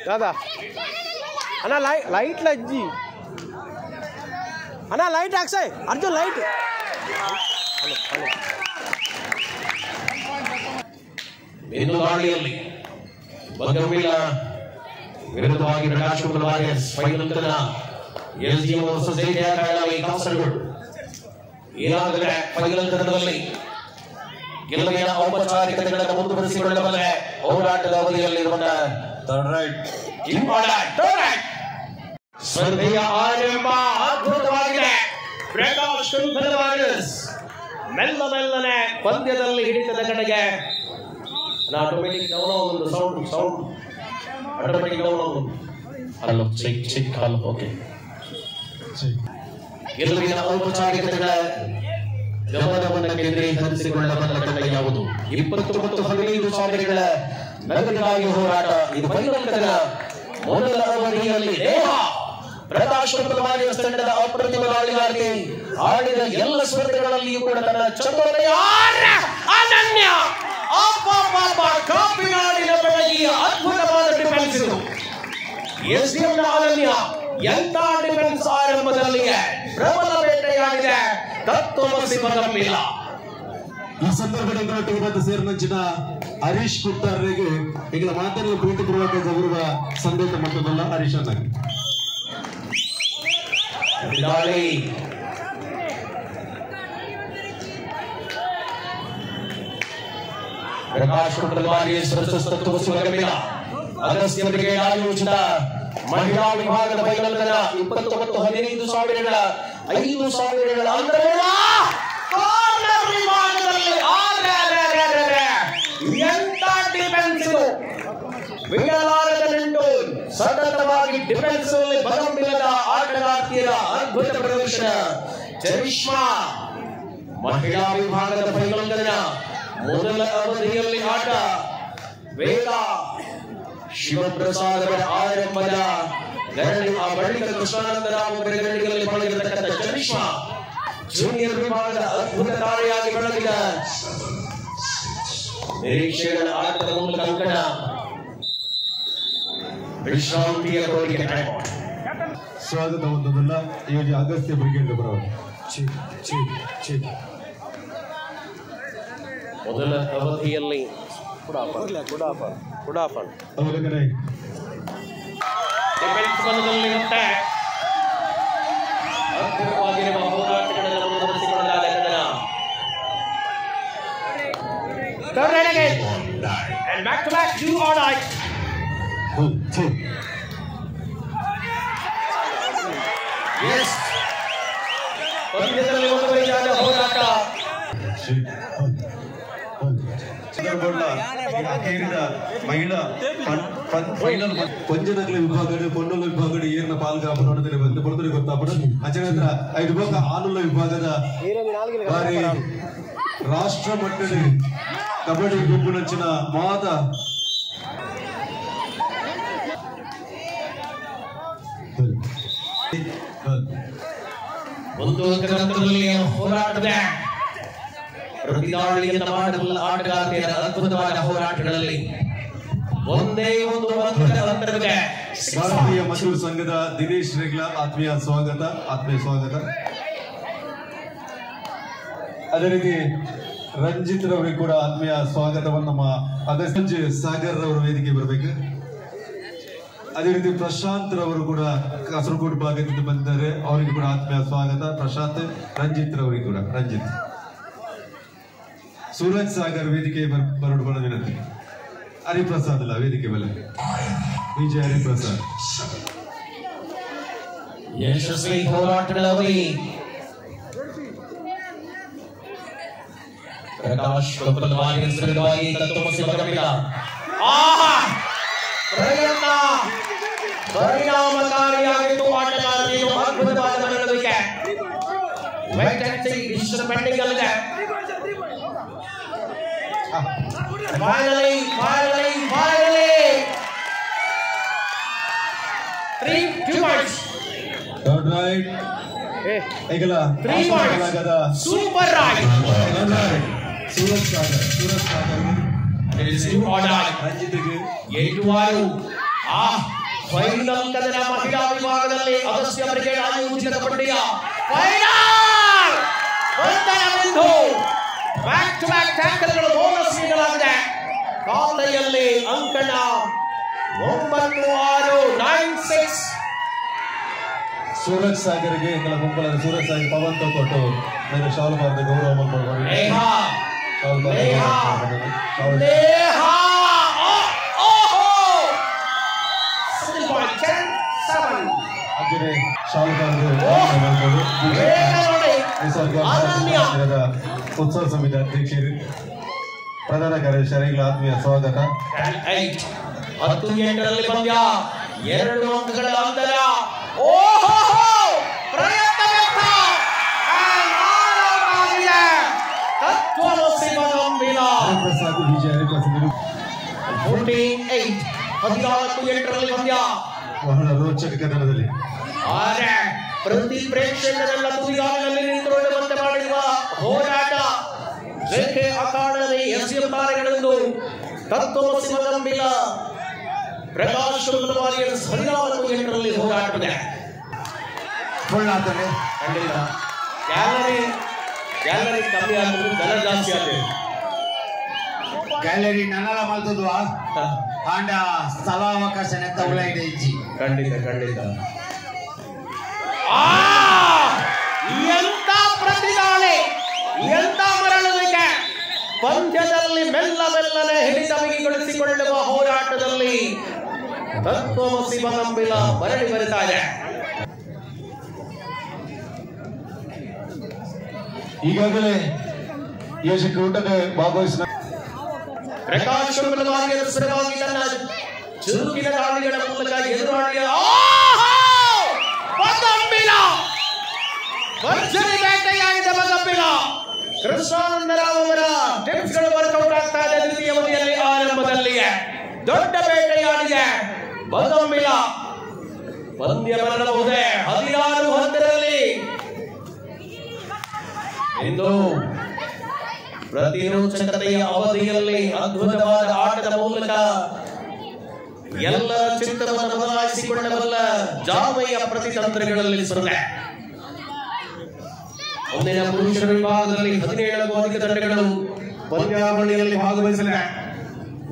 दादा अना लाइट लज्जी अना लाइट अक्षय अर्जुन लाइट ಗಾಳಿಯಲ್ಲಿ ಬಗಮಿಲ್ಲ ವಿರುದ್ಧವಾಗಿ ಪ್ರಕಾಶ್ ವಾರಿಯರ್ಸ್ ಫೈನಲ್ ತನ ಎಲ್ಜಿಎಂ ವರ್ಸಸ್ ಜೆಕೆಆರ್ ಕಾಸರಗೋಡು ಈಗಾಗಲೇ ಫೈನಲ್ ತನದಲ್ಲಿ ಗೆಲುವಿನ ಔಪಚಾರಿಕತೆಗಳನ್ನು ಮುಂದುವರಿಸಿಕೊಳ್ಳಬಲ್ಲ ಹೋರಾಟದ ಅವಧಿಯಲ್ಲಿರುವಂತಹ ಥರ್ಡ್ ರೈಟ್ ಸ್ಪರ್ಧೆಯ ಆರಂಭ ಅದ್ಭುತವಾಗಿದೆ. ಪ್ರಕಾಶ್ ವಾರಿಯರ್ಸ್ ಮೆಲ್ಲನೆ ಪಂದ್ಯದಲ್ಲಿ ಹಿಡಿತದ ಕಡೆಗೆ automatic down sound automatic down hello check hello okay ಗೆಲುವಿನ ಔಪಚಾರಿಕತೆಗಳ ಗಮನವನ್ನು ಕೇಂದ್ರೀಕರಿಸಿಕೊಳ್ಳಬಲ್ಲ ತಂಡ ಯಾವುದು? 20-15 ಸಾವಿರಗಳ ನಗದಿಗಾಗಿ ಹೋರಾಟ. ಇದು ಫೈನಲ್ ಕದನ. ಮೊದಲ ಅವಧಿಯಲ್ಲಿ ಪ್ರಕಾಶ್ ವಾರಿಯರ್ಸ್ ತಂಡದ ಅಪ್ರತಿಮ ದಾಳಿಗಾರ್ತಿ ಆಡಿದ ಎಲ್ಲ ಸ್ಪರ್ಧೆಗಳಲ್ಲಿಯೂ ಕೂಡ ತನ್ನ ಚತುರತೆಯ ಅನನ್ಯ ಕಾಪಿನಾಡಿನ ಬೆಳಗಿ ಅದ್ಭುತವಾದ ಡಿಫೆನ್ಸ್ ಇದು. ಎಸ್ಡಿಎಂನ ಅನನ್ಯ ಎಂತ ಡಿಫೆನ್ಸ್ ಆರಂಭದಲ್ಲಿಯೇ ಪ್ರಬಲ ಬೇಟೆಯಾಗಿದೆ. ತತ್ವಮಸಿ ಬಗಮಿಲ್ಲ. ಈ ಸಂದರ್ಭದಲ್ಲಿ ಸೇರಿನ ಹರೀಶ್ ಕುಟ್ಟಾರ್ರಿಗೆ ಈಗಲ ಮಾತನಾಡಲು ಪ್ರೀತಿಪೂರ್ವಕ ಗೌರವ ಸಂದೇಶ ಮತ್ತೊಂದಲ್ಲ ಹರೀಶ್ ಅನ್ನಾಗಿ ಪ್ರಕಾಶ್ ವಾರಿಯರ್ಸ್ ವರ್ಸಸ್ ತತ್ವಮಸಿ ಬಗಮಿಲ್ಲ. ಅಗಸ್ತ್ಯ ಬ್ರಿಗೇಡ್ ಆಯೋಜಿತ ಮಹಿಳಾ ವಿಭಾಗದ ಫೈನಲ್ 20-15 ಸಾವಿರಗಳ 5 ಸಾವಿರಗಳ ಅಂತರಗಳ ಕಾರ್ನರ್ ವಿಭಾಗದಲ್ಲಿ ಎಂತ ಡಿಫೆನ್ಸ್ ಇದು. ಬಿಡಲಾರದ ನಿಂಟು ಸತತವಾಗಿ ಡಿಫೆನ್ಸ್ ನಲ್ಲಿ ಬಗಂಬಿಲ್ಲದ ಆಟಗಾರ್ತಿಯರ ಅದ್ಭುತ ಪ್ರದರ್ಶನ. ಚರಿಷ್ಮಾ ಮಹಿಳಾ ವಿಭಾಗದ ಫೈನಲ್ ಮೊದಲ ಅವಧಿಯಲ್ಲಿ ಆಟ ವೇದ ಶಿವಪ್ರಸಾದ್ ಅವರ ಆರಂಭದ ಗರಡಿ ಆ ಬಳಿಕ ಕೃಷ್ಣಾನಂದರಾವ್ ಅವರ ಗರಡಿಗಳಲ್ಲಿ ಬಳಗಿರತಕ್ಕಂಥ ಚರಿಷ್ಮಾ ಜೂನಿಯರ್ ವಿಭಾಗದ ಅದ್ಭುತ ತಾರೆಯಾಗಿ ಬೆಳಗಿದ ನಿರೀಕ್ಷೆಗಳ ಆಟದ ಮೂಲಕ ಅಂಕಣ ವಿಶ್ರಾಂತಿಯ ಕೋರಿಕೆ. ಸ್ವಾಗತ ಹೊಂದೋದಿಲ್ಲ ಈ ಅಗಸ್ತ್ಯ ಬ್ರಿಗೇಡ್ ಬರೋದು. ಮೊದಲ ಅವಧಿಯಲ್ಲಿ ಅವರಿಗೆ ಡಿಫೆನ್ಸ್ ಬಲದಲ್ಲಿರುತ್ತೆ. ಅದ್ಭುತವಾಗಿರುವ ಹೋರಾಟಗಳನ್ನು ಮುಂದುವರಿಸಿಕೊಳ್ಳಲಾದ Kannada. Third right again. And back to back, you or I. Yes. ಪಂದ್ಯದಲ್ಲಿ ಮುಂದುವರಿಸಿದ ಹೋರಾಟ. ಮಹಿಳಾ ಫೈನಲ್ ಪಂಜನಗಳ ವಿಭಾಗ ಪೊನ್ನಲ ವಿಭಾಗ ಏರ್ನ ಪಾಲ್ಗಾಪ ನೋಡಿದ್ರೆ ಬಂದು ಬಡದ್ರೆ ಗೊತ್ತಾಪಡ ಅಚನಂತರ ಐದು ಭಾಗ ಆನುಲ ವಿಭಾಗದ ಬಾರಿ ರಾಷ್ಟ್ರ ಮಟ್ಟದ ಕಬಡ್ಡಿ ಗುಂಪು ನಂಚಿನ ಮಾದ ಒಂದು ಅಂಕದಲ್ಲಿ ಹೋರಾಟದ ಪ್ರತಿದಾಳಿಯನ್ನು ಮಾಡಬಲ್ಲ ಆಟಗಾರ್ತಿಯರ ಅದ್ಭುತವಾದ ಹೋರಾಟಗಳಲ್ಲಿ ಒಂದೇ ಒಂದು ಅಂತರವಿದೆ. ಭಾರತೀಯ ಮಸೂರು ಸಂಘದ ದಿನೇಶ್ ರೇಗ್ಲಾ ಆತ್ಮೀಯ ಸ್ವಾಗತ. ಅದೇ ರೀತಿ ರಂಜಿತ್ ರವರಿಗೆ ಕೂಡ ಆತ್ಮೀಯ ಸ್ವಾಗತವನ್ನು ನಮ್ಮ ಅಗಸ್ತ್ಯ ಸಾಗರ್ ರವರು ವೇದಿಕೆ ಬರಬೇಕು. ಅದೇ ರೀತಿ ಪ್ರಶಾಂತ್ ರವರು ಕೂಡ ಕಾಸರಗೋಡು ಭಾಗದಿಂದ ಬಂದಿದ್ದಾರೆ, ಅವರಿಗೆ ಕೂಡ ಆತ್ಮೀಯ ಸ್ವಾಗತ. ಪ್ರಶಾಂತ್, ರಂಜಿತ್ ರವರಿಗೆ ಕೂಡ ಸೂರಜ್ ಸಾಗರ್ ವೇದಿಕೆ ಬರೋಡು ಬಡ ವಿನಂತಿ. ಹರಿಪ್ರಸಾದ್ ಅಲ್ಲ ವೇದಿಕೆ ಮೇಲೆ ವಿಜಯ ಹರಿಪ್ರಸಾದ್. ಯಶಸ್ವಿ ಹೋರಾಟಗಳಲ್ಲಿ ಪ್ರಕಾಶ್ ವಾರಿಯರ್ಸ್ ವಿರುದ್ಧವಾಗಿ ತತ್ವಮಸಿ ಬಗಮಿಲ್ಲ. ಪರಿಣಾಮಕಾರಿಯಾಗಿತ್ತು ಆಟಗಾರರಿಗೆ ಅದ್ಭುತವಾದ ನಡೆಯುವಿಕೆ. Wait and see decision pending ಅಲ್ಲಿದೆ. Finally, 3 points. Third right. Egala. 3 points. Super right. Suraj Sagar. Final ಕದನ ಮಹಿಳಾ ವಿಭಾಗದಲ್ಲಿ ಅಗಸ್ತ್ಯ ಬ್ರಿಗೇಡ್ ಆಯೋಜಿತ ಕಬಡ್ಡಿಯ ಬ್ಯಾಕ್ ಟು ಬ್ಯಾಕ್ ಟ್ಯಾಕಲ್ಗಳು ಬೋನಸ್ ನೀಡಲಾಗಿದೆ. ಖಾತೆಯಲ್ಲಿ ಅಂಕಣ 9-6 ಸೂರಜ್ ಸಾಗರ್ಗೆ ಎಂಗಳ ಮುಂಬಲದ ಸೂರಜ್ ಸಾಗರ್ ಪವನ್ ಕೊಟ್ಟು ನನಗೆ ಶಾಲು ಬಾರದ ಗೌರವ ಮಾಡ್ಕೊಂಡು ಉತ್ಸವ ಸಮಿತಿ ಅಧ್ಯಕ್ಷರು ಪ್ರಧಾನ ಕಾರ್ಯದರ್ಶಿಗಳ ಆತ್ಮೀಯ ಸ್ವಾಗತ. 10-8ರಲ್ಲಿ ಪಂದ್ಯ 2 ಅಂಕಗಳ ಅಂತರ. ಬಹಳ ರೋಚಕ ಕದನದಲ್ಲಿ ಪ್ರತಿ ಪ್ರೇಕ್ಷಕರೆಲ್ಲ ತುದಿಗಾಲಿನಲ್ಲಿ ನಿಂತುಕೊಳ್ಳುವಂತೆ ಮಾಡಿರುವ ಹೋರಾಟ. ರೇಖೆ ಅಖಾಡದಲ್ಲಿ ಎಸ್ಎಂ ತಾರೆಗಳೆಂದು ತತ್ವಮಸಿ ಮಗಂಬಿಲ ಪ್ರಕಾಶ್ ವಾರಿಯರ್ಸ್ 14-8ರಲ್ಲಿ ಹೋರಾಟವಿದೆ. ಖಂಡಿತ ಗ್ಯಾಲರಿ ಕಮ್ಮಿ ಆಗುವುದು, ಜನ ಜಾಸ್ತಿ ಆಗಿದೆ. ಗ್ಯಾಲರಿ ನನ್ನಲ್ಲ ಮಾಡ್ತದ್ವಾ ಆಂಡ ಸ್ಥಳಾವಕಾಶ ನೆತ್ತ ಉಳ್ಳಾಯಿದೆ ಇಜ್ಜಿ. ಖಂಡಿತ ಎಂತ ಪ್ರತಿದಾಳಿ, ಎಂತ ಮರಳುವಿಕೆ. ಪಂದ್ಯದಲ್ಲಿ ಮೆಲ್ಲನೆ ಹಿಡಿತ ಬಿಗಿಗೊಳಿಸಿಕೊಳ್ಳುವ ಹೋರಾಟದಲ್ಲಿ ತತ್ವಮಸಿ ಮಗಂಬಿಲ ಮರಳಿ ಬರಿತಾ ಇದೆ. ಈಗಾಗಲೇ ಯಶ ಕೂಟಕ್ಕೆ ಭಾಗವಹಿಸಿದ ಪ್ರಕಾಶ್ ಸರವಾಗಿ ತನ್ನ ಚುರುಕಿನ ದಾಳಿಗಳ ಮೂಲಕ ಎದುರಾಳಿಯ ಭರ್ಜರಿ ಬೇಟೆಯಾಡಿದ ಮಗಂಬಿಲ. ಕೃಷ್ಣಾನಂದರಾವ್ ಅವರ ಟಿಪ್ಸ್ಗಳು ವರ್ಕೌಟ್ ಆಗ್ತಾ ಇದೆ. ದ್ವಿತೀಯ ಅವಧಿಯಲ್ಲಿ ಆರಂಭದಲ್ಲಿಯೇ ದೊಡ್ಡ ಬೇಟೆಯಾಡಿದೆ ಮಗಂಬಿಲ. ಪಂದ್ಯ ಬರಬಹುದೇ 16-10ರಲ್ಲಿ. ಇಂದು ಪ್ರತಿರೋಚಕತೆಯ ಅವಧಿಯಲ್ಲಿ ಅದ್ಭುತವಾದ ಆಟದ ಮೂಲಕ ಎಲ್ಲರ ಚಿತ್ತವನ್ನು ಬದಲಾಯಿಸಿಕೊಳ್ಳಬಲ್ಲ ಜಾಮಯ್ಯ ಪ್ರತಿತಂತ್ರಗಳಲ್ಲಿ ಸ್ಪರ್ಧೆ. ಮುಂದಿನ ಪುರುಷರ ವಿಭಾಗದಲ್ಲಿ 17ಕ್ಕೂ ಅಧಿಕ ತಂಡಗಳು ಪಂದ್ಯಾವಳಿಯಲ್ಲಿ ಭಾಗವಹಿಸಲಿವೆ.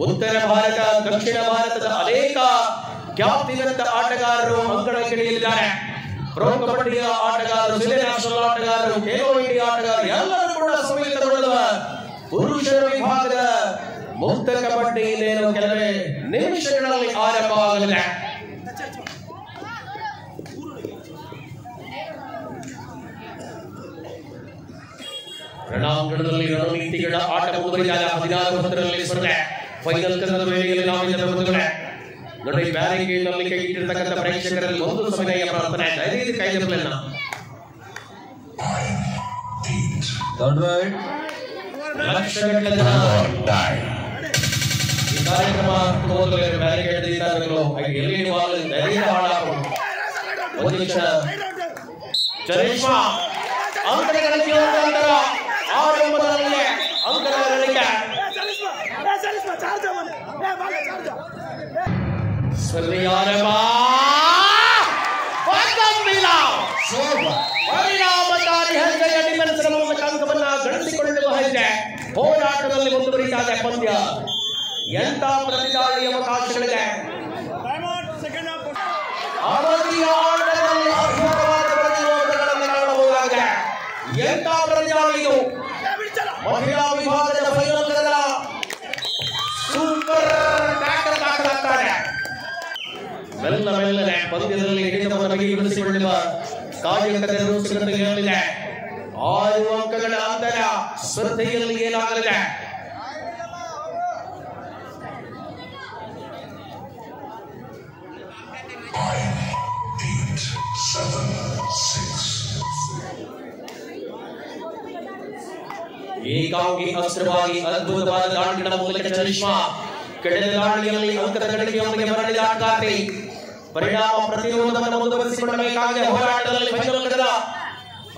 ಉತ್ತರ ಭಾರತ, ದಕ್ಷಿಣ ಭಾರತದ ಅನೇಕ ಖ್ಯಾತಿಗತ ಆಟಗಾರರು ಅಂಕಣಕ್ಕಿಳಿಯಲಿದ್ದಾರೆ. ಪ್ರೊ ಕಬಡ್ಡಿಯ ಆಟಗಾರರು, ಸಿಲೆ ನ್ಯಾಷನಲ್ ಆಟಗಾರರು, ಖೇಲೋ ಇಂಡಿಯಾ ಆಟಗಾರರು ಎಲ್ಲರೂ ಕೂಡ ಸಮ್ಮಿಳಿತಗೊಳ್ಳುವ ಪುರುಷರ ವಿಭಾಗದ ಮುಕ್ತ ಕಬಡ್ಡಿ ಇನ್ನೇನು ಕೆಲವೇ ನಿಮಿಷಗಳಲ್ಲಿ ಆರಂಭವಾಗಲಿದೆ. ರಣಾಂಗಣದಲ್ಲಿ ರಣನೀತಿಗಳ ಆಟ ಮುಂದುವರಿದಾಗ 16-10ರಲ್ಲಿ ಸ್ಪರ್ಧೆ. ಫೈನಲ್ ಕದನದ ವೇಳೆಯಲ್ಲಿ ನಾವಿದ್ದ ಬಂಧುಗಳೇ, ನೋಡಿ ಬ್ಯಾರಿಕೇಡ್ ನಲ್ಲಿ ಕೈ ಇಟ್ಟಿರ್ತಕ್ಕಂಥ ಪ್ರೇಕ್ಷಕರಲ್ಲಿ ಒಂದು ಸಮಯ ಪ್ರಾರ್ಥನೆ ಕೈದಿರಲಿಲ್ಲ. ಲಕ್ಷಗಟ್ಟಲೆ ಜನ ಈ ಕಾರ್ಯಕ್ರಮ ಬ್ಯಾರಿಕೇಡ್ ಎಲ್ಲಿ ಒಂದು ನಿಮಿಷ ಚರೇಶ್ಮಾ ಅಂಕದ ಗಳಿಕೆಯ ನಂತರ ಆರಂಭದಲ್ಲಿಯೇ ಅಂಕದ ಗಳಿಕೆ. ಪರಿಣಾಮಕಾರಿ ಹೆಜ್ಜೆಯ ಡಿಫೆನ್ಸ್ನ ಮೂಲಕ ಅಂಕವನ್ನು ಗಳಿಸಿಕೊಳ್ಳುವ ಹೆಜ್ಜೆ. ಹೋರಾಟದಲ್ಲಿ ಮುಂದುವರಿತಾದ ಪಂದ್ಯ. ಎಂತ ಪ್ರತಿದಾಳಿಯ ಅವಕಾಶಗಳಿದೆ. ಅವಧಿಯ ಆಟದಲ್ಲಿ ಅದ್ಭುತವಾದ ಪ್ರತಿರೋಧಗಳನ್ನು ಕಾಣಬಹುದಾಗಿದೆ. ಎಂತ ಪ್ರತಿದಾಳಿ ಇದು. ಮಹಿಳಾ ವಿಭಾಗದ ಫೈನಲ್ ಕದನ ಸೂಪರ್ ಟ್ಯಾಕಲ್ ದಾಖಲಾಗ್ತಾರೆ. ಮೆಲ್ಲನೆ ಪಂದ್ಯದಲ್ಲಿ ಹಿಡಿತವನ್ನು ಬಿಗಿಗೊಳಿಸಿಕೊಳ್ಳುವ ಕಾರ್ಯಕರ್ತರು ಸಿದ್ಧತೆಯಲ್ಲಿದೆ. 6 ಅಂಕಗಳ ಅಂತರ ಸ್ಪರ್ಧೆಯಲ್ಲಿ ಏನಾಗಲಿದೆ. ಏಕಾಂಗಿ ಅಸ್ತ್ರವಾಗಿ ಅದ್ಭುತವಾದ ದಾಳಿಗಳ ಮೂಲಕ ಚರಿಷ್ಮಾ ಕಳೆದ ದಾಳಿಯಲ್ಲಿ ಅಂಕದ ಗಳಿಕೆಯೊಂದಿಗೆ ಮರಳಿದ ಆಟಗಾರ್ತಿ. ಪರಿಣಾಮ ಪ್ರತಿರೋಧವನ್ನು ಮುಂದುವರಿಸಿಕೊಳ್ಳಬೇಕಾಗಿದೆ. ಹೋರಾಟದಲ್ಲಿ ಫೈನಲ್ ಕದನ.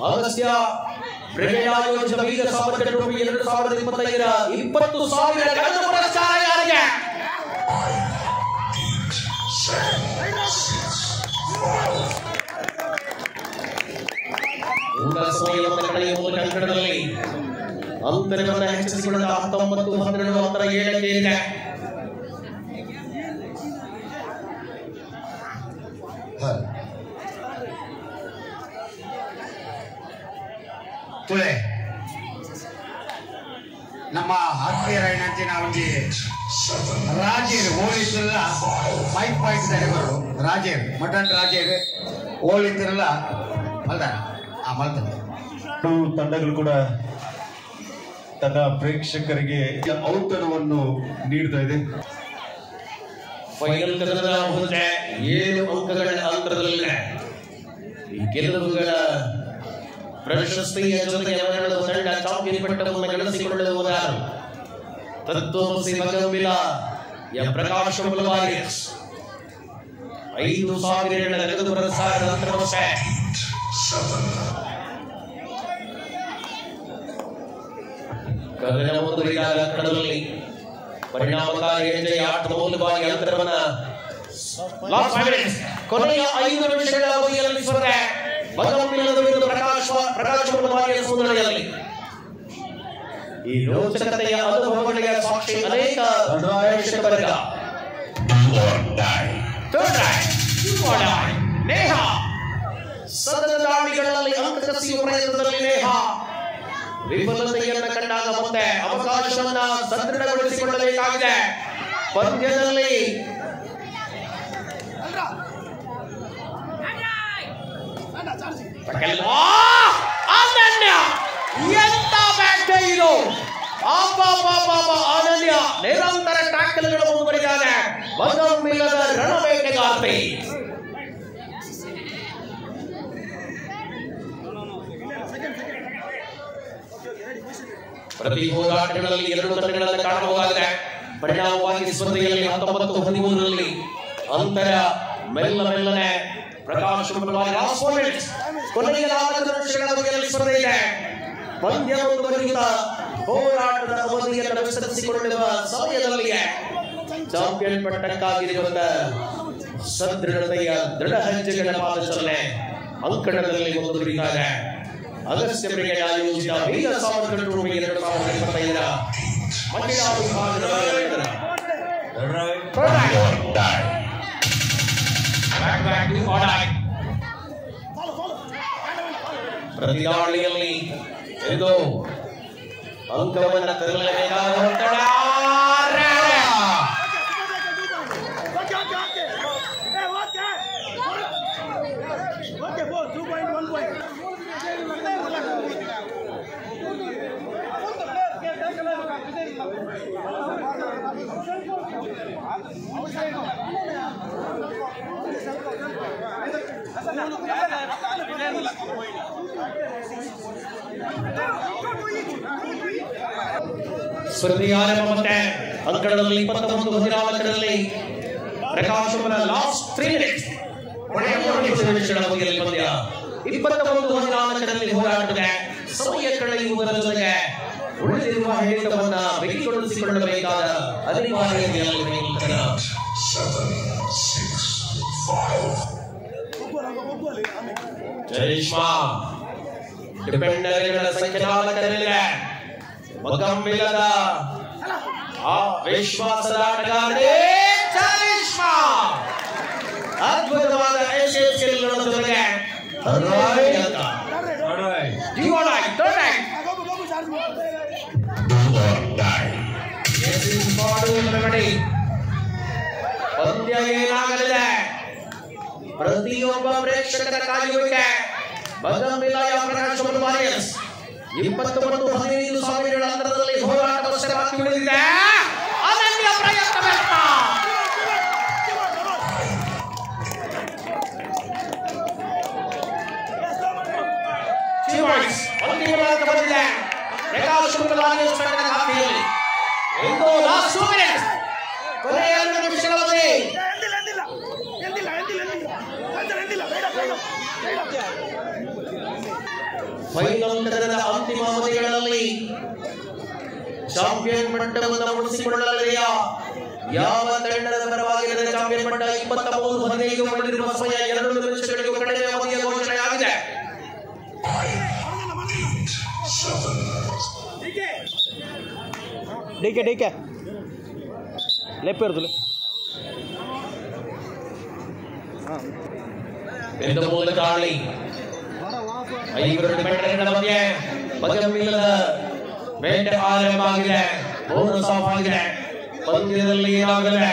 ಅಗಸ್ತ್ಯ ಬ್ರಿಗೇಡ್ ಆಯೋಜಿತ ವೀರ ಸಾವರ್ಕರ್ ಟ್ರೋಫಿ 2025ರ 20,000 ಪುರಸ್ಕಾರ ಕಾಲಿಗೆ ಊಟ ಸಮಯವನ್ನು ಕಳೆಯುವ ಮೂಲಕ ಅಂಕಣದಲ್ಲಿ ಅಂತರವನ್ನು ಹೆಚ್ಚಿಸಿಕೊಂಡ 19-12 ಅಂತರ 7ಕ್ಕೆ ಇದೆ. ತುಳೆ ನಮ್ಮ ಆತ್ಮೀಯರಾಯಣ ಅಂಚಿನ ಒಂಜಿ ರಾಜೇರ್ ಹೋಳಿತಿರಲ್ಲ ಮೈಕ್ ಪಾಯಿಂಟ್ ತಡೆಬರು ರಾಜೇರ್ ಮಟನ್ ರಾಜೇರ್ ಹೋಳಿತಿರಲ್ಲ ಮಲ್ದಾನ ಮಲ್ದಾನ ತಂಡಗಳು ಕೂಡ ತನ್ನ ಪ್ರೇಕ್ಷಕರಿಗೆ ಔತಣವನ್ನು ನೀಡ್ತಾ ಇದೆ. ಫೈನಲ್ ಕದನದ ಮುಂದೆ 7 ಅಂಕಗಳ ಅಂತರದಲ್ಲಿದೆ. ಈ ಗೆಲುವುಗಳ ಪ್ರಶಸ್ತಿಯ ಜೊತೆಗೆ ಮರಳುವ ತಂಡ ಚಾಂಪಿಯನ್ ಪಟ್ಟವನ್ನು ಗಳಿಸಿಕೊಳ್ಳುವ ತತ್ವಮಸಿ ಮಗಂಬಿಲ ಪ್ರಕಾಶ್ ವಾರಿಯರ್ಸ್ 5,000 ನಗದು ಪುರಸ್ಕಾರದ ಅಂತರವಷ್ಟೇ. ಕದನ ಮುಂದುವರಿದಾಗ ಕಣದಲ್ಲಿ ಪರಿಣಾಮಕಾರಿ ಹೆಜ್ಜೆಯ ಆಟದ ಮೂಲಕವಾಗಿ ಅಂತರವನ್ನ ಕೊನೆಯ 5 ನಿಮಿಷಗಳ ಅವಧಿಯಲ್ಲಿ ಸ್ಪರ್ಧೆ ಮಗಂಬಿಲದ ವಿರುದ್ಧ ಪ್ರಕಾಶ್ ವಾರಿಯರ್ಸ್ ಮುನ್ನಡೆಯಲ್ಲಿ. ಈ ರೋಚಕತೆಯ ಅನುಭವಗಳಿಗೆ ಸಾಕ್ಷಿ ಅನೇಕ ಪ್ರೇಕ್ಷಕವರ್ಗ. ನೇಹ ಸದನ ದಾಳಿಗಳಲ್ಲಿ ಅಂಕ ಕಸಿಯುವ ಪ್ರಯತ್ನದಲ್ಲಿ ನೇಹ ವಿಫಲತೆಯನ್ನು ಕಂಡಾಗ ಮತ್ತೆ ಅವಕಾಶವನ್ನ ಸದೃಢಗೊಳಿಸಿಕೊಳ್ಳಬೇಕಾಗಿದೆ. ಪಂದ್ಯದಲ್ಲಿ ಅನನ್ಯ ಎಂತ ಬ್ಯಾಟ್ ಇದು! ಅನನ್ಯ ನಿರಂತರ ಟ್ಯಾಕಲ್ಗಳು ಮುಂದುವರಿದ್ದಾರೆ. ಮಗಂಬಿಲದ ರಣಬೇಟೆಗಾರ್ತಿ ಪ್ರತಿ ಹೋರಾಟಗಳಲ್ಲಿ 2 ತಂಡಗಳನ್ನು ಕಾಣಬಹುದಾಗಿದೆ. ಪರಿಣಾಮವಾಗಿ ಸ್ಪರ್ಧೆಯಲ್ಲಿ 19-13 ಅಂತರ ಮೆಲ್ಲನೆ ಪ್ರಕಾಶ್ ಕೊನೆಯ 4 ನಿಮಿಷಗಳ ಅವಧಿಯಲ್ಲಿ ಸ್ಪರ್ಧೆ ಇದೆ. ಪಂದ್ಯ ಮುಂದುವರಿಯುತ್ತಾ ಹೋರಾಟದ ಅವಧಿಯನ್ನು ವಿಸ್ತರಿಸಿಕೊಳ್ಳುವ ಸಮಯದಲ್ಲಿಯೇ ಚಾಂಪಿಯನ್ ಪಟ್ಟಕ್ಕಾಗಿರುವಂತ ಸದೃಢತೆಯ ದೃಢ ಹೆಜ್ಜೆಗಳ ಪಾದಚಲನೆ ಅಂಕಣದಲ್ಲಿ ಮುಂದುವರಿಯುತ್ತಾರೆ. ಅಗಸ್ತ್ಯ ಬ್ರಿಗೇಡ್ ಆಯೋಜಿತ ವೀರ ಸಾವರ್ಕರ್ ಟ್ರೋಫಿ 2025 ಮಹಿಳಾ ವಿಭಾಗದ ಪ್ರತಿದಾಳಿಯಲ್ಲಿ ಇದು ಅಂಕವನ್ನು ತರಲೇಬೇಕಾದ ಒತ್ತಡ. ಸ್ಪರ್ಧೆಯ ಆರಂಭ ಮತ್ತೆ ಅಂಕಣದಲ್ಲಿ 21-14 ಪ್ರಕಾಶ್ ಲಾಸ್ಟ್ 3 ಮಿನಿಟ್ಸ್ ಕೊನೆಯ 3 ನಿಮಿಷಗಳ ಅವಧಿಯಲ್ಲಿ ಪಂದ್ಯ 21-14 ಹೋರಾಟಕ್ಕೆ ಸಮಯ ಕಳೆಯುವುದರ ಜೊತೆಗೆ ಉಳಿದಿರುವ ಹಿಡಿತವನ್ನ ಬಿಗಿಗೊಳಿಸಿಕೊಳ್ಳಬೇಕಾದ ಅನಿವಾರ್ಯತೆಯಲ್ಲಿ ಚರಿಷ್ಮಾ ಡಿಪೆಂಡರ್ಗಳ ಸಂಖ್ಯೆ 4 ಮಗಂಬಿಲದ ವಿಶ್ವಾಸದ ಆಟಗಾರರೇ ಚರಿಷ್ಮಾ ಅದ್ಭುತವಾದ ಎಸ್ಕೇಪ್ ಸ್ಕಿಲ್ಗಳ ಜೊತೆಗೆ ಪಂದ್ಯ ಏನಾಗಲಿದೆ? ಪ್ರತಿಯೊಬ್ಬ ಪ್ರೇಕ್ಷಕರ ಕಾಯುವಿಕೆ ಮಗಂಬಿಲಯ ಪ್ರಕಾಶ್ ವಾರಿಯರ್ಸ್ 20-15 ಸಾವಿರಗಳ ಅಂತರದಲ್ಲಿ ಹೋರಾಟವಷ್ಟೇ ಬಾಕಿ ಉಳಿದಿದೆ. ಅನನ್ಯ ಪ್ರಯತ್ನ ವ್ಯಕ್ತ. ಅಂತಿಮ ಭಾಗ ಬಂದಿದೆ ಪ್ರಕಾಶ್ ವಾರಿಯರ್ಸ್ ತಂಡದ ಖಾತೆಯಲ್ಲಿ. ಇಂದು ಲಾಸ್ಟ್ 2 ಮಿನಿಟ್ಸ್ ಕೊನೆಯ 2 ನಿಮಿಷಗಳಲ್ಲಿ ಫೈನಲ್ ಕದನದ ಅಂತಿಮ ಅವಧಿಗಳಲ್ಲಿ ಚಾಂಪಿಯನ್ ಪಟ್ಟವನ್ನು ಉಳಿಸಿಕೊಳ್ಳಲಿದೆಯಾ ಯಾವ ತಂಡದ ಪರವಾಗಿ ಚಾಂಪಿಯನ್ ಪಟ್ಟ 23-15 ಮಾಡಿರುವ ಸಮಯ 2 ನಿಮಿಷಗಳಿಗೂ ಕಡಿಮೆ ಅವಧಿಯ ಘೋಷಣೆಯಾಗಿದೆ. ಡಿಕೆ ಲೆಫ್ಟ್ ಇರ್ತದೆ ಎಂದು ಮೂಲ ಗಾಳಿ 5 ಡಿಫೆಂಡರ್ಗಳ ಮಧ್ಯೆ ಪಂದ್ಯವಿಲ್ಲದ ಬೇಟೆ ಆರಂಭವಾಗಿದೆ. ಬೋನಸ್ ಆಫ್ ಆಗಿದೆ. ಪಂದ್ಯದಲ್ಲಿ ಏನಾಗಲಿದೆ?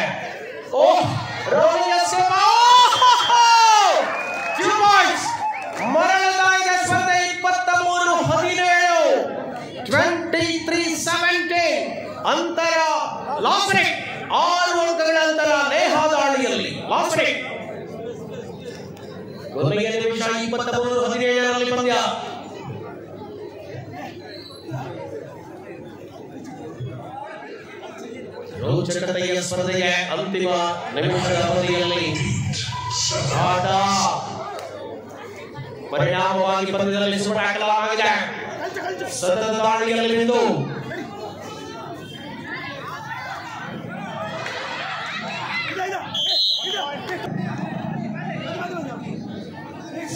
ಮರಣದಾಯಕ ಸ್ಪರ್ಧೆ 23-17 23-17 ಅಂತರ ಲಾಸ್ಟ್ ರೇಟ್ 6 ಅಂಕಗಳ ಅಂತರ ನೇಹಾ ದಾಳಿಯಲ್ಲಿ ಲಾಸ್ಟ್ ರೇಟ್. ಕೊನೆಯ ನಿಮಿಷ 23-17 ಪಂದ್ಯ. ರೋಚಕತೆಯ ಸ್ಪರ್ಧೆಯ ಅಂತಿಮ ನಿಮಿಷದ ಅವಧಿಯಲ್ಲಿ ಆಟ ಪರಿಣಾಮವಾಗಿ ಪಂದ್ಯದಲ್ಲಿ ಸುಟ್ಟು ಹಾಕಲಾಗಿದೆ. ಸತತ ದಾಳಿಯಲ್ಲಿ ಬಿಂದು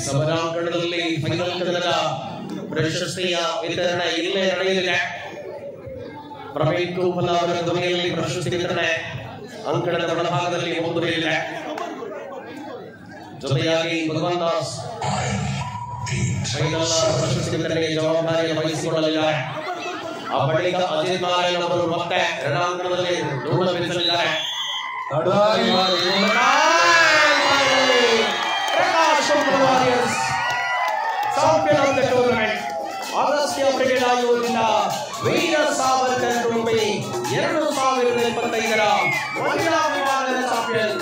ಸಮರಾಂಗಣದಲ್ಲಿ ಫೈನಲ್ ಕದನದ ಪ್ರಶಸ್ತಿಯ ವಿತರಣೆ ಇಲ್ಲೇ ನಡೆಯಲಿದೆ. ಪ್ರವೀಣ್ ಕೂಪಲ್ ಅವರ ಧ್ವನಿಯಲ್ಲಿ ಪ್ರಶಸ್ತಿ ವಿತರಣೆ ಅಂಕಣದ ಒಳಭಾಗದಲ್ಲಿ ಮುಂದುವರಿಯಲಿದೆ. ಜೊತೆಯಾಗಿ ಭಗವಾನ್ ದಾಸ್ ಫೈನಲ್ ಪ್ರಶಸ್ತಿ ವಿತರಣೆಗೆ ಜವಾಬ್ದಾರಿ ವಹಿಸಿಕೊಳ್ಳಲಿದ್ದಾರೆ. ಆ ಬಳಿಕ ಅಜಿತ್ ನಾರಾಯಣ್ ಅವರು ಮತ್ತೆ ರಣಾಂಗಣದಲ್ಲಿ ಧೂಳ ಬೀಸಲಿದ್ದಾರೆ. Champion of the tournament Agastya brigade ಆಯೋಗದಿಂದ ವೀರ ಸಾವರ್ಕರ್ ಟ್ರೋಫಿ 2025 ಮಹಿಳಾ ವಿಭಾಗದ ಚಾಂಪಿಯನ್